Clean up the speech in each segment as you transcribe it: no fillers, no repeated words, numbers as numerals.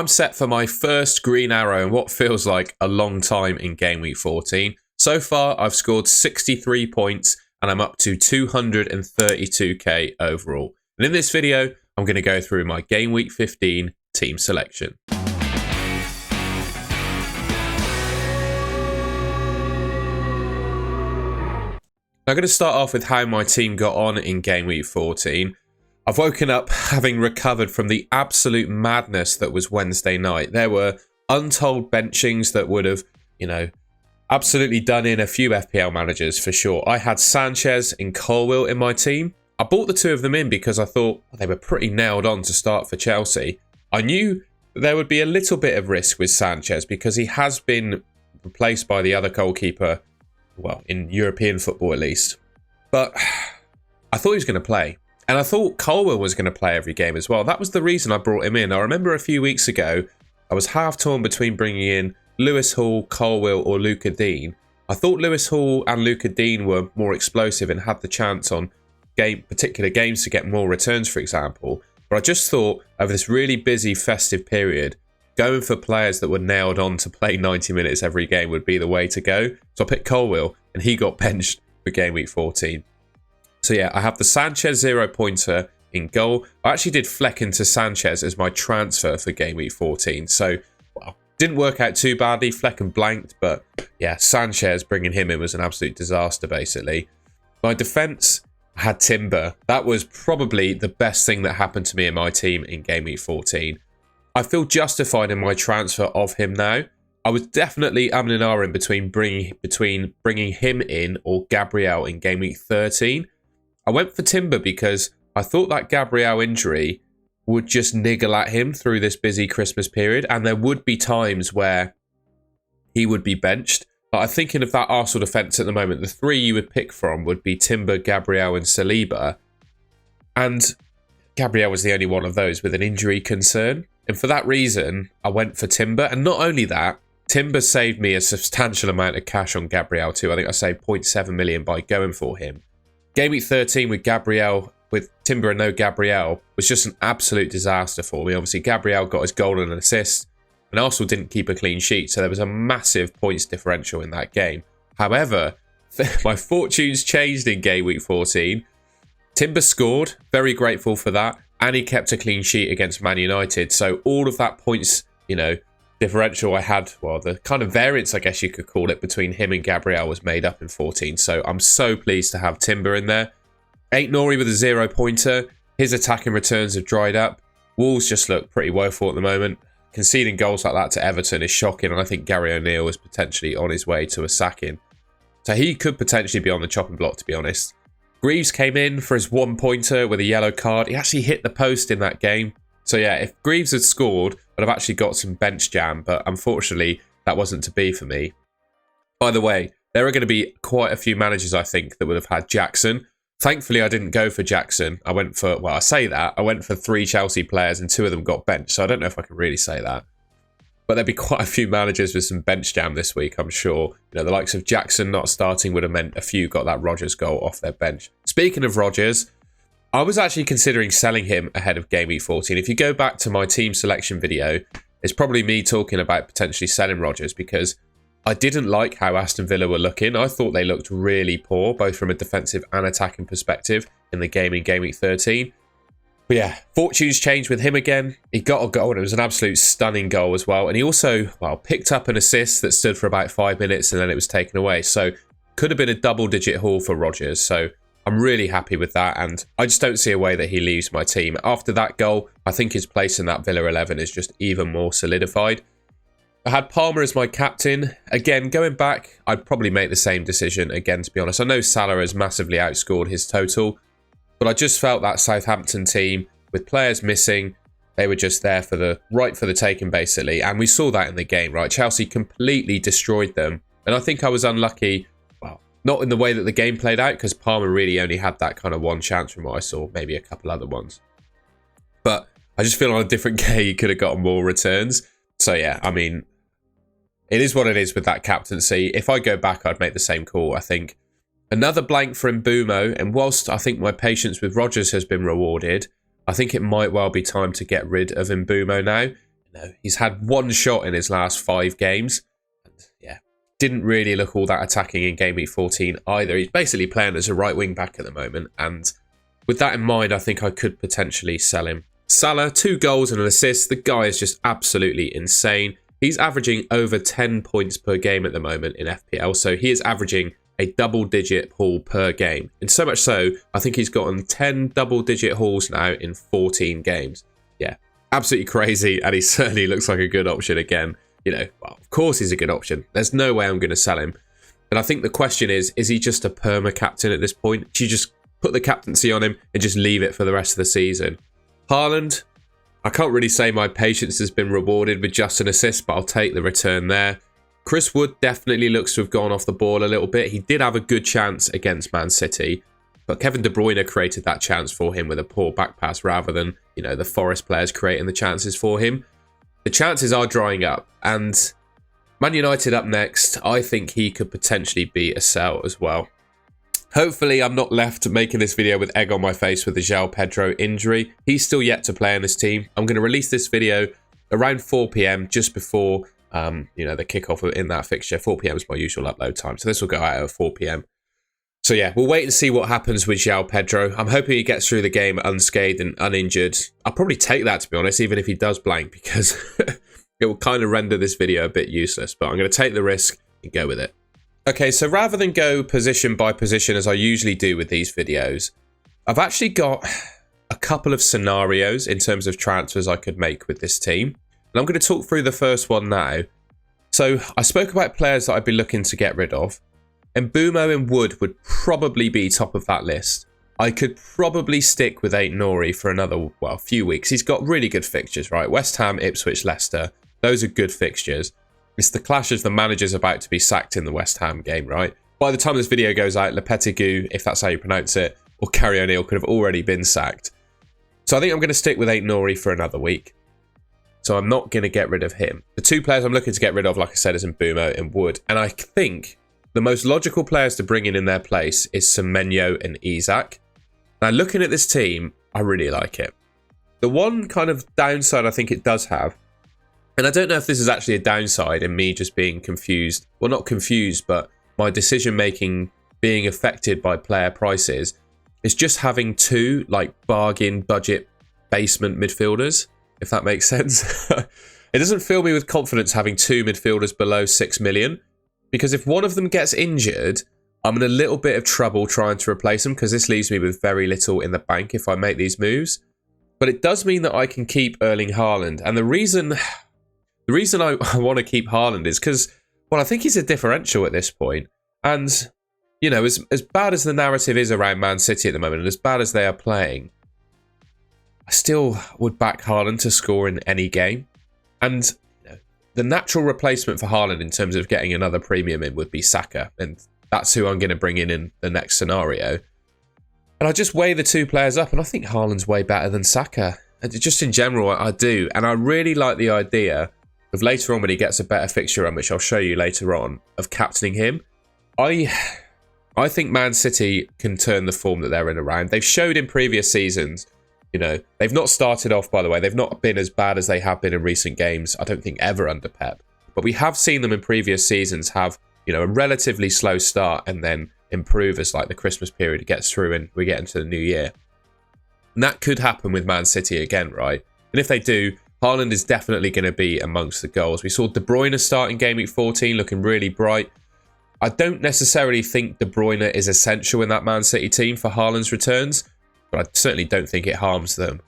I'm set for my first green arrow in what feels like a long time in Game Week 14. So far, I've scored 63 points and I'm up to 232k overall. And in this video, I'm going to go through my Game Week 15 team selection. I'm going to start off with how my team got on in Game Week 14. I've woken up having recovered from the absolute madness that was Wednesday night. There were untold benchings that would have, absolutely done in a few FPL managers for sure. I had Sanchez and Colwill in my team. I bought the two of them in because I thought they were pretty nailed on to start for Chelsea. I knew there would be a little bit of risk with Sanchez because he has been replaced by the other goalkeeper, well, in European football at least. But I thought he was going to play. And I thought Colwill was going to play every game as well. That was the reason I brought him in. I remember a few weeks ago, I was half torn between bringing in Lewis Hall, Colwill or Luca Dean. I thought Lewis Hall and Luca Dean were more explosive and had the chance on particular games to get more returns, for example. But I just thought over this really busy festive period, going for players that were nailed on to play 90 minutes every game would be the way to go. So I picked Colwill and he got benched for Game Week 14. So yeah, I have the Sanchez 0-pointer in goal. I actually did Fleck into Sanchez as my transfer for Game Week 14. So, well, didn't work out too badly. Fleck and blanked, but yeah, Sanchez, bringing him in was an absolute disaster, basically. My defence, I had Timber. That was probably the best thing that happened to me in my team in Game Week 14. I feel justified in my transfer of him now. I was definitely umming and ahhing between bringing him in or Gabriel in Game Week 13. I went for Timber because I thought that Gabriel injury would just niggle at him through this busy Christmas period, and there would be times where he would be benched. But I'm thinking of that Arsenal defence at the moment. The three you would pick from would be Timber, Gabriel and Saliba. And Gabriel was the only one of those with an injury concern. And for that reason, I went for Timber. And not only that, Timber saved me a substantial amount of cash on Gabriel too. I think I saved 0.7 million by going for him. Game Week 13 with Timber and no Gabriel was just an absolute disaster for me. Obviously, Gabriel got his goal and an assist, and Arsenal didn't keep a clean sheet, so there was a massive points differential in that game. However, my fortunes changed in Game Week 14. Timber scored, very grateful for that, and he kept a clean sheet against Man United. So all of that points, differential I had, well, the kind of variance, I guess you could call it, between him and Gabriel was made up in 14. So I'm so pleased to have Timber in there. Aït-Nouri with a 0-pointer. His attacking returns have dried up. Wolves just look pretty woeful at the moment. Conceding goals like that to Everton is shocking, and I think Gary O'Neill is potentially on his way to a sacking. So he could potentially be on the chopping block, to be honest. Greaves came in for his 1-pointer with a yellow card. He actually hit the post in that game. So yeah, if Greaves had scored, I'd have actually got some bench jam, but unfortunately, that wasn't to be for me. By the way, there are going to be quite a few managers, I think, that would have had Jackson. Thankfully, I didn't go for Jackson. I went for, well, I say that, I went for 3 Chelsea players and 2 of them got benched, so I don't know if I can really say that. But there'd be quite a few managers with some bench jam this week, I'm sure. The likes of Jackson not starting would have meant a few got that Rodgers goal off their bench. Speaking of Rodgers, I was actually considering selling him ahead of Game Week 14. If you go back to my team selection video, it's probably me talking about potentially selling Rodgers because I didn't like how Aston Villa were looking. I thought they looked really poor, both from a defensive and attacking perspective in the game in Game Week 13. But yeah, fortunes changed with him again. He got a goal and it was an absolute stunning goal as well. And he also, well, picked up an assist that stood for about 5 minutes and then it was taken away. So could have been a double-digit haul for Rodgers. So I'm really happy with that, and I just don't see a way that he leaves my team. After that goal, I think his place in that Villa 11 is just even more solidified. I had Palmer as my captain. Again, going back, I'd probably make the same decision again, to be honest. I know Salah has massively outscored his total, but I just felt that Southampton team, with players missing, they were just there for the taking, basically. And we saw that in the game, right? Chelsea completely destroyed them. And I think I was unlucky. Not in the way that the game played out, because Palmer really only had that kind of one chance from what I saw, maybe a couple other ones. But I just feel on a different game he could have gotten more returns. So yeah, I mean, it is what it is with that captaincy. If I go back, I'd make the same call, I think. Another blank for Mbeumo, and whilst I think my patience with Rodgers has been rewarded, I think it might well be time to get rid of Mbeumo now. He's had one shot in his last 5 games. And, yeah, didn't really look all that attacking in Game Week 14 either. He's basically playing as a right wing back at the moment. And with that in mind, I think I could potentially sell him. Salah, 2 goals and an assist. The guy is just absolutely insane. He's averaging over 10 points per game at the moment in FPL. So he is averaging a double-digit haul per game. And so much so, I think he's gotten 10 double-digit hauls now in 14 games. Yeah, absolutely crazy. And he certainly looks like a good option again. Well, of course he's a good option. There's no way I'm going to sell him. And I think the question is he just a perma captain at this point? Do you just put the captaincy on him and just leave it for the rest of the season? Haaland, I can't really say my patience has been rewarded with just an assist, but I'll take the return there. Chris Wood definitely looks to have gone off the ball a little bit. He did have a good chance against Man City, but Kevin De Bruyne created that chance for him with a poor back pass rather than, the Forest players creating the chances for him. The chances are drying up, and Man United up next. I think he could potentially be a sell as well. Hopefully, I'm not left making this video with egg on my face with the João Pedro injury. He's still yet to play in this team. I'm going to release this video around 4 p.m. just before, the kickoff in that fixture. 4 p.m. is my usual upload time, so this will go out at 4 p.m. So yeah, we'll wait and see what happens with João Pedro. I'm hoping he gets through the game unscathed and uninjured. I'll probably take that, to be honest, even if he does blank, because it will kind of render this video a bit useless. But I'm going to take the risk and go with it. Okay, so rather than go position by position as I usually do with these videos, I've actually got a couple of scenarios in terms of transfers I could make with this team. And I'm going to talk through the first one now. So I spoke about players that I'd be looking to get rid of. And Mbeumo and Wood would probably be top of that list. I could probably stick with Aït-Nouri for another, few weeks. He's got really good fixtures, right? West Ham, Ipswich, Leicester. Those are good fixtures. It's the clash as the manager's about to be sacked in the West Ham game, right? By the time this video goes out, Lopetegui, if that's how you pronounce it, or Gary O'Neill could have already been sacked. So I think I'm going to stick with Aït-Nouri for another week. So I'm not going to get rid of him. The 2 players I'm looking to get rid of, like I said, is Mbeumo and Wood. And I think the most logical players to bring in their place is Semenyo and Isak. Now, looking at this team, I really like it. The one kind of downside I think it does have, and I don't know if this is actually a downside in me just being confused. Well, not confused, but my decision-making being affected by player prices, is just having 2, bargain budget basement midfielders, if that makes sense. It doesn't fill me with confidence having 2 midfielders below 6 million. Because if one of them gets injured, I'm in a little bit of trouble trying to replace them because this leaves me with very little in the bank if I make these moves. But it does mean that I can keep Erling Haaland. And the reason I want to keep Haaland is because, I think he's a differential at this point. And, as bad as the narrative is around Man City at the moment, and as bad as they are playing, I still would back Haaland to score in any game. And the natural replacement for Haaland in terms of getting another premium in would be Saka. And that's who I'm going to bring in the next scenario. And I just weigh the 2 players up, and I think Haaland's way better than Saka. And just in general, I do. And I really like the idea of later on when he gets a better fixture run, which I'll show you later on, of captaining him. I think Man City can turn the form that they're in around. They've showed in previous seasons, they've not started off, by the way, they've not been as bad as they have been in recent games, I don't think ever under Pep. But we have seen them in previous seasons have, a relatively slow start and then improve as the Christmas period gets through and we get into the new year. And that could happen with Man City again, right? And if they do, Haaland is definitely going to be amongst the goals. We saw De Bruyne start in Game Week 14 looking really bright. I don't necessarily think De Bruyne is essential in that Man City team for Haaland's returns, but I certainly don't think it harms them.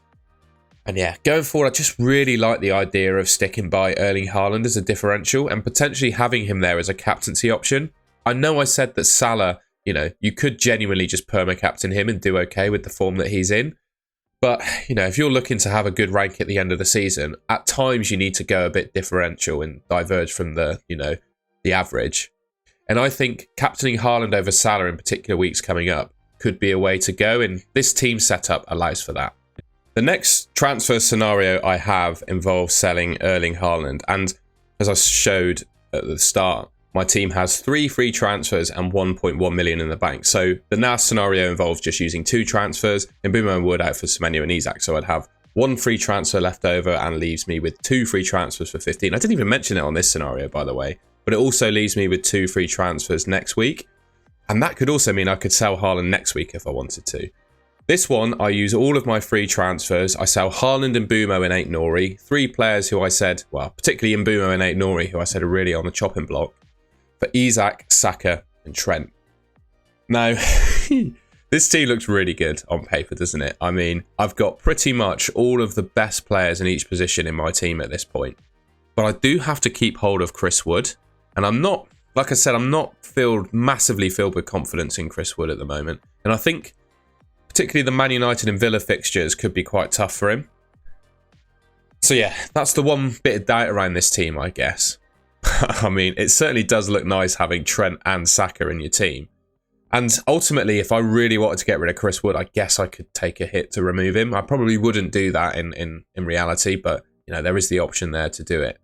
And yeah, going forward, I just really like the idea of sticking by Erling Haaland as a differential and potentially having him there as a captaincy option. I know I said that Salah, you could genuinely just perma-captain him and do okay with the form that he's in. But, if you're looking to have a good rank at the end of the season, at times you need to go a bit differential and diverge from the average. And I think captaining Haaland over Salah in particular weeks coming up could be a way to go, and this team setup allows for that. The next transfer scenario I have involves selling Erling Haaland, and as I showed at the start, my team has 3 free transfers and 1.1 million in the bank. So the last scenario involves just using 2 transfers, and Mbeumo and Wood out for Semenyo and Isak, so I'd have 1 free transfer left over and leaves me with 2 free transfers for 15. I didn't even mention it on this scenario, by the way, but it also leaves me with 2 free transfers next week. And that could also mean I could sell Haaland next week if I wanted to. This one, I use all of my free transfers. I sell Haaland and Mbumo and 8 Nori, 3 players who I said, well, particularly Mbumo and 8 Nori, who I said are really on the chopping block, for Isak, Saka and Trent. Now, this team looks really good on paper, doesn't it? I mean, I've got pretty much all of the best players in each position in my team at this point. But I do have to keep hold of Chris Wood. And I'm not, like I said, I'm not massively filled with confidence in Chris Wood at the moment. And I think particularly the Man United and Villa fixtures could be quite tough for him. So yeah, that's the one bit of doubt around this team, I guess. I mean, it certainly does look nice having Trent and Saka in your team. And ultimately, if I really wanted to get rid of Chris Wood, I guess I could take a hit to remove him. I probably wouldn't do that in reality, but you know, there is the option there to do it.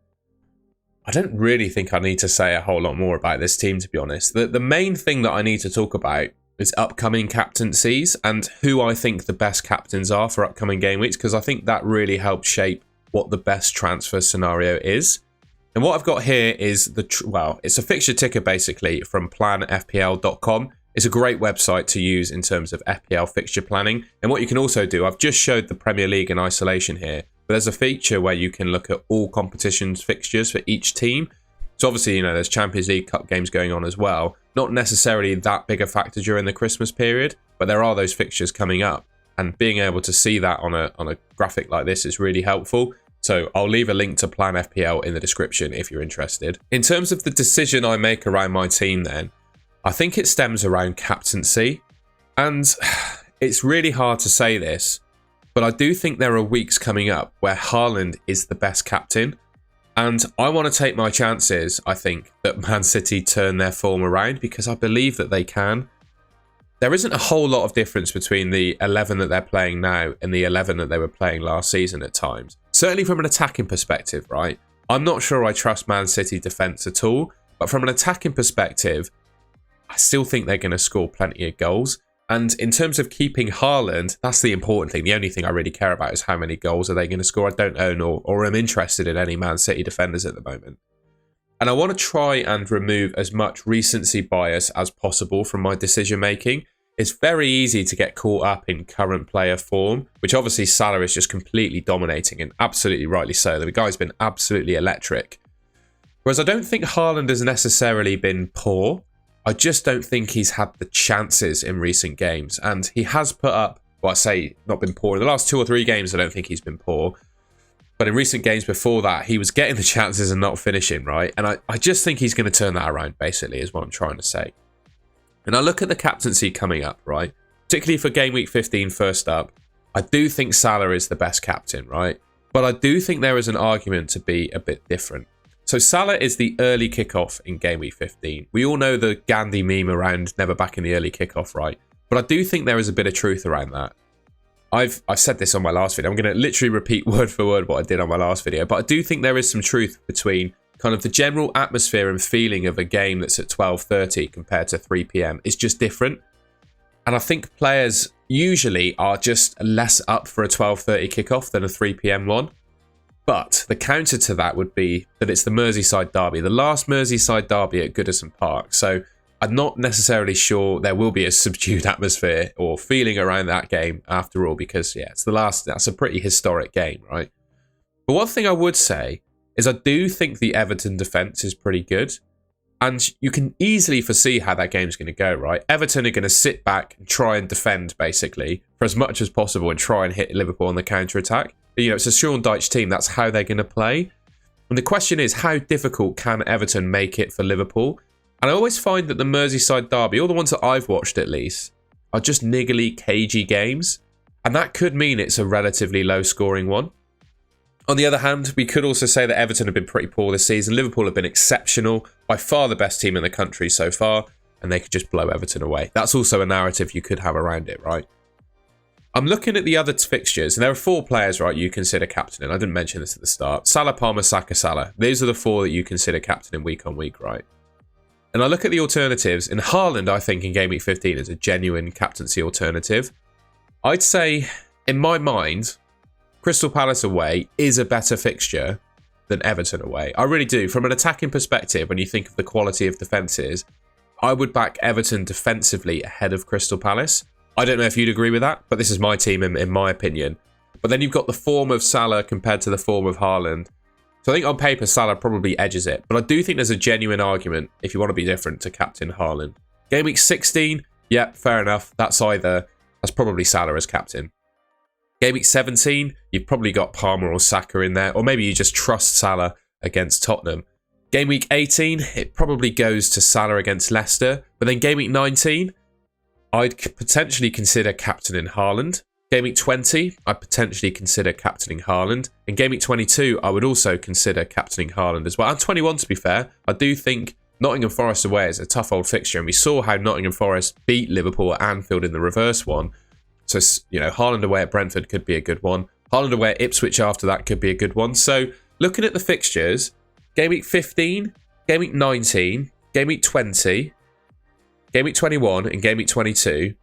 I don't really think I need to say a whole lot more about this team, to be honest. The main thing that I need to talk about is upcoming captaincies and who I think the best captains are for upcoming game weeks, because I think that really helps shape what the best transfer scenario is. And what I've got here is it's a fixture ticker basically from planfpl.com. It's a great website to use in terms of FPL fixture planning. And what you can also do, I've just showed the Premier League in isolation here, but there's a feature where you can look at all competitions fixtures for each team. So obviously, you know, there's Champions League Cup games going on as well. Not necessarily that big a factor during the Christmas period, but there are those fixtures coming up. And being able to see that on a graphic like this is really helpful. So I'll leave a link to Plan FPL in the description if you're interested. In terms of the decision I make around my team then, I think it stems around captaincy. And it's really hard to say this, but I do think there are weeks coming up where Haaland is the best captain. And I want to take my chances, I think, that Man City turn their form around because I believe that they can. There isn't a whole lot of difference between the 11 that they're playing now and the 11 that they were playing last season at times. Certainly from an attacking perspective, right? I'm not sure I trust Man City defence at all, but from an attacking perspective, I still think they're going to score plenty of goals. And in terms of keeping Haaland, that's the important thing. The only thing I really care about is how many goals are they going to score. I don't own or am interested in any Man City defenders at the moment. And I want to try and remove as much recency bias as possible from my decision making. It's very easy to get caught up in current player form, which obviously Salah is just completely dominating and absolutely rightly so. The guy's been absolutely electric. Whereas I don't think Haaland has necessarily been poor. I just don't think he's had the chances in recent games. And he has put up, well, I say not been poor. In the last 2 or 3 games, I don't think he's been poor. But in recent games before that, he was getting the chances and not finishing, right? And I just think he's going to turn that around, basically, is what I'm trying to say. And I look at the captaincy coming up, right? Particularly for Game Week 15 first up, I do think Salah is the best captain, right? But I do think there is an argument to be a bit different. So Salah is the early kickoff in Game Week 15. We all know the Gandhi meme around never back in the early kickoff, right? But I do think there is a bit of truth around that. I've said this on my last video. I'm going to literally repeat word for word what I did on my last video. But I do think there is some truth between kind of the general atmosphere and feeling of a game that's at 12:30 compared to 3 p.m. is just different. And I think players usually are just less up for a 12:30 kickoff than a 3 p.m. one. But the counter to that would be that it's the Merseyside derby, the last Merseyside derby at Goodison Park. So I'm not necessarily sure there will be a subdued atmosphere or feeling around that game after all, because yeah, it's the last, that's a pretty historic game, right? But one thing I would say is I do think the Everton defence is pretty good. And you can easily foresee how that game's going to go, right? Everton are going to sit back and try and defend, basically, for as much as possible and try and hit Liverpool on the counter-attack. You know, it's a Sean Dyche team. That's how they're going to play. And the question is, how difficult can Everton make it for Liverpool? And I always find that the Merseyside derby, all the ones that I've watched at least, are just niggly, cagey games. And that could mean it's a relatively low-scoring one. On the other hand, we could also say that Everton have been pretty poor this season. Liverpool have been exceptional, by far the best team in the country so far, and they could just blow Everton away. That's also a narrative you could have around it, right? I'm looking at the other fixtures, and there are 4 players, right, you consider captaining. I didn't mention this at the start. Salah, Palmer, Saka, Salah. These are the 4 that you consider captaining week on week, right? And I look at the alternatives, and Haaland, I think, in Game Week 15 is a genuine captaincy alternative. I'd say, in my mind, Crystal Palace away is a better fixture than Everton away. I really do. From an attacking perspective, when you think of the quality of defences, I would back Everton defensively ahead of Crystal Palace. I don't know if you'd agree with that, but this is my team in my opinion. But then you've got the form of Salah compared to the form of Haaland. So I think on paper, Salah probably edges it. But I do think there's a genuine argument, if you want to be different, to captain Haaland. Game week 16, yeah, fair enough. That's probably Salah as captain. Game week 17, you've probably got Palmer or Saka in there. Or maybe you just trust Salah against Tottenham. Game week 18, it probably goes to Salah against Leicester. But then game week 19, I'd potentially consider captaining Haaland. Game week 20, I'd potentially consider captaining Haaland. In game week 22, I would also consider captaining Haaland as well. And 21, to be fair, I do think Nottingham Forest away is a tough old fixture. And we saw how Nottingham Forest beat Liverpool at Anfield in the reverse one. So, you know, Haaland away at Brentford could be a good one. Haaland away at Ipswich after that could be a good one. So, looking at the fixtures, game week 15, game week 19, game week 20, game week 21 and game week 22,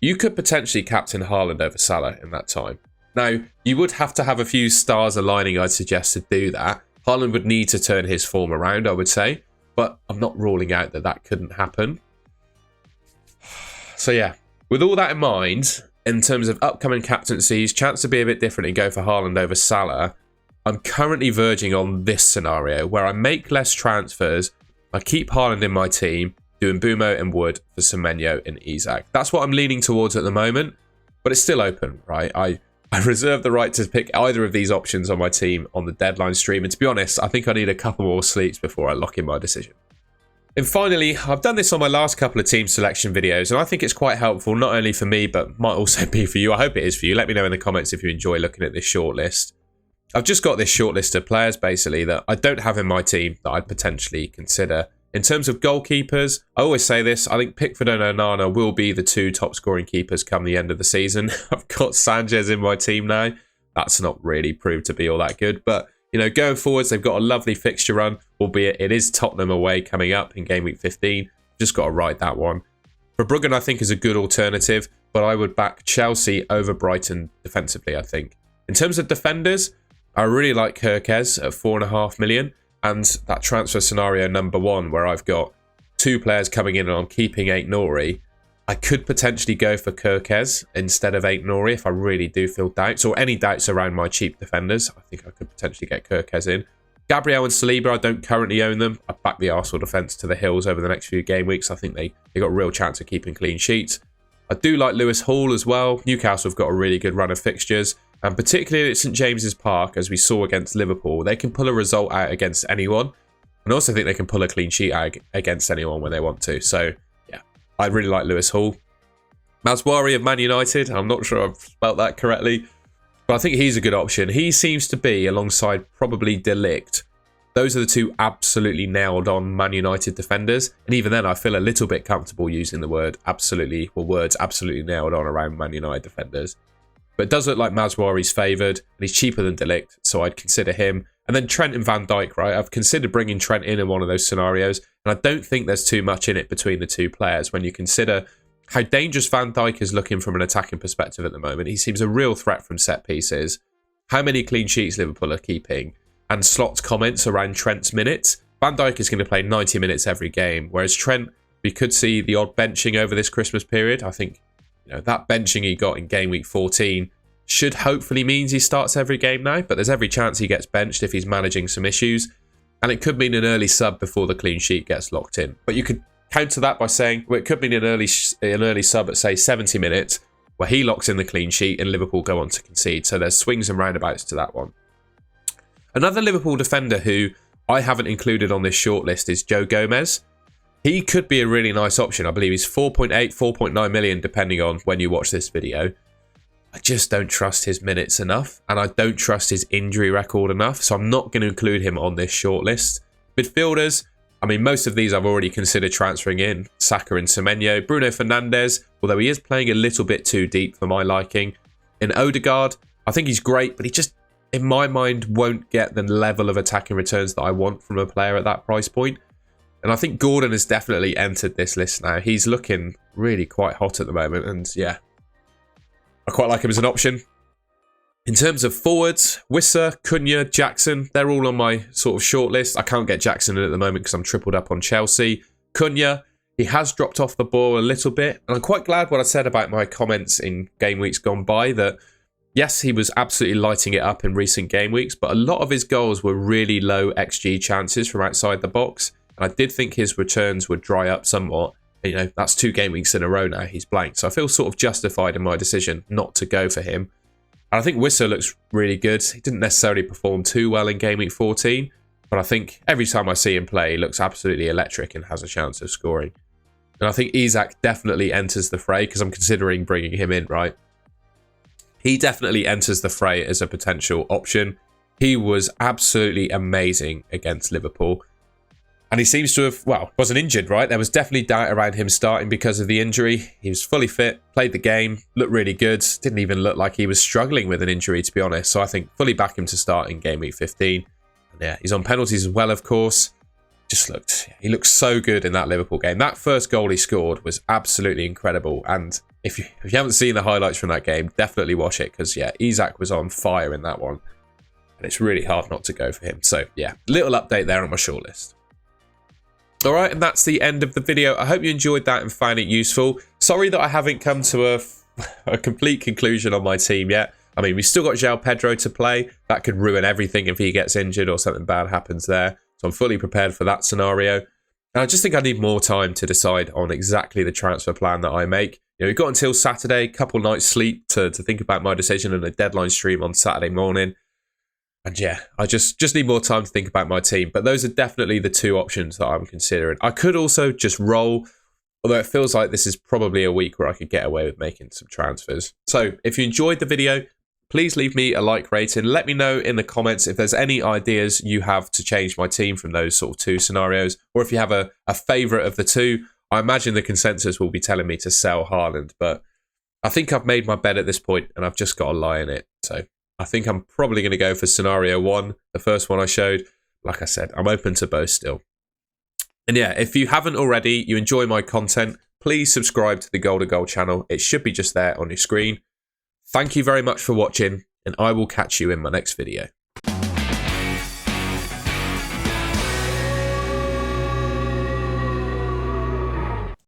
you could potentially captain Haaland over Salah in that time. Now, you would have to have a few stars aligning, I'd suggest, to do that. Haaland would need to turn his form around, I would say. But I'm not ruling out that that couldn't happen. So yeah, with all that in mind, in terms of upcoming captaincies, chance to be a bit different and go for Haaland over Salah, I'm currently verging on this scenario where I make less transfers, I keep Haaland in my team, doing Bumo and Wood for Semenyo and Isak. That's what I'm leaning towards at the moment, but it's still open, right? I reserve the right to pick either of these options on my team on the deadline stream, and to be honest, I think I need a couple more sleeps before I lock in my decision. And finally, I've done this on my last couple of team selection videos, and I think it's quite helpful, not only for me, but might also be for you. I hope it is for you. Let me know in the comments if you enjoy looking at this shortlist. I've just got this shortlist of players, basically, that I don't have in my team that I'd potentially consider. In terms of goalkeepers, I always say this, I think Pickford and Onana will be the two top scoring keepers come the end of the season. I've got Sanchez in my team now. That's not really proved to be all that good, but you know, going forwards, they've got a lovely fixture run, albeit it is Tottenham away coming up in game week 15. Just got to ride that one. Verbruggen, I think, is a good alternative, but I would back Chelsea over Brighton defensively, I think. In terms of defenders, I really like Kirkez at 4.5 million. And that transfer scenario number one, where I've got two players coming in and I'm keeping Aït-Nouri, I could potentially go for Kirkez instead of Aït-Nouri if I really do feel doubts, or any doubts around my cheap defenders. I think I could potentially get Kirkez in. Gabriel and Saliba, I don't currently own them. I back the Arsenal defence to the hills over the next few game weeks. I think they got a real chance of keeping clean sheets. I do like Lewis Hall as well. Newcastle have got a really good run of fixtures. And particularly at St James's Park, as we saw against Liverpool, they can pull a result out against anyone. And I also think they can pull a clean sheet out against anyone when they want to. So, yeah, I really like Lewis Hall. Mazwari of Man United, I'm not sure I've spelt that correctly, but I think he's a good option. He seems to be, alongside probably De Ligt, those are the two absolutely nailed-on Man United defenders. And even then, I feel a little bit comfortable using the word absolutely, or words absolutely nailed on around Man United defenders. But it does look like Mazwari's favoured, and he's cheaper than De Ligt, so I'd consider him. And then Trent and Van Dijk, right? I've considered bringing Trent in one of those scenarios, and I don't think there's too much in it between the two players when you consider how dangerous Van Dijk is looking from an attacking perspective at the moment. He seems a real threat from set pieces. How many clean sheets Liverpool are keeping, and Slot's comments around Trent's minutes. Van Dijk is going to play 90 minutes every game, whereas Trent, we could see the odd benching over this Christmas period. I think that benching he got in game week 14 should hopefully means he starts every game now, but there's every chance he gets benched if he's managing some issues, and it could mean an early sub before the clean sheet gets locked in. But you could counter that by saying, well, it could mean an early sub at, say, 70 minutes, where he locks in the clean sheet and Liverpool go on to concede. So there's swings and roundabouts to that one. Another Liverpool defender who I haven't included on this shortlist is Joe Gomez. He could be a really nice option. I believe he's 4.8, 4.9 million, depending on when you watch this video. I just don't trust his minutes enough, and I don't trust his injury record enough, so I'm not going to include him on this shortlist. Midfielders, I mean, most of these I've already considered transferring in. Saka and Semenyo. Bruno Fernandes, although he is playing a little bit too deep for my liking. In Odegaard, I think he's great, but he just, in my mind, won't get the level of attacking returns that I want from a player at that price point. And I think Gordon has definitely entered this list now. He's looking really quite hot at the moment, and yeah, I quite like him as an option. In terms of forwards, Wissa, Cunha, Jackson, they're all on my sort of short list. I can't get Jackson in at the moment because I'm tripled up on Chelsea. Cunha, he has dropped off the ball a little bit. And I'm quite glad what I said about my comments in game weeks gone by, that yes, he was absolutely lighting it up in recent game weeks, but a lot of his goals were really low XG chances from outside the box. And I did think his returns would dry up somewhat. You know, that's 2 game weeks in a row now he's blanked. So I feel sort of justified in my decision not to go for him. And I think Wissa looks really good. He didn't necessarily perform too well in game week 14, but I think every time I see him play, he looks absolutely electric and has a chance of scoring. And I think Isak definitely enters the fray because I'm considering bringing him in, right? He definitely enters the fray as a potential option. He was absolutely amazing against Liverpool. And he seems to have, well, wasn't injured, right? There was definitely doubt around him starting because of the injury. He was fully fit, played the game, looked really good. Didn't even look like he was struggling with an injury, to be honest. So I think fully back him to start in game week 15. And yeah, he's on penalties as well, of course. He looked so good in that Liverpool game. That first goal he scored was absolutely incredible. And if you haven't seen the highlights from that game, definitely watch it. Because yeah, Isak was on fire in that one. And it's really hard not to go for him. So yeah, little update there on my shortlist. Alright, and that's the end of the video. I hope you enjoyed that and found it useful. Sorry that I haven't come to a complete conclusion on my team yet. I mean, we've still got João Pedro to play. That could ruin everything if he gets injured or something bad happens there. So I'm fully prepared for that scenario. And I just think I need more time to decide on exactly the transfer plan that I make. You know, we've got until Saturday, couple nights sleep to think about my decision, and a deadline stream on Saturday morning. And yeah, I just need more time to think about my team. But those are definitely the 2 options that I'm considering. I could also just roll, although it feels like this is probably a week where I could get away with making some transfers. So if you enjoyed the video, please leave me a like rating. Let me know in the comments if there's any ideas you have to change my team from those sort of 2 scenarios. Or if you have a favourite of the 2. I imagine the consensus will be telling me to sell Haaland. But I think I've made my bed at this point and I've just got to lie in it. So I think I'm probably going to go for scenario 1, the first one I showed. Like I said, I'm open to both still. And yeah, if you haven't already, you enjoy my content, please subscribe to the Goal to Goal channel. It should be just there on your screen. Thank you very much for watching, and I will catch you in my next video.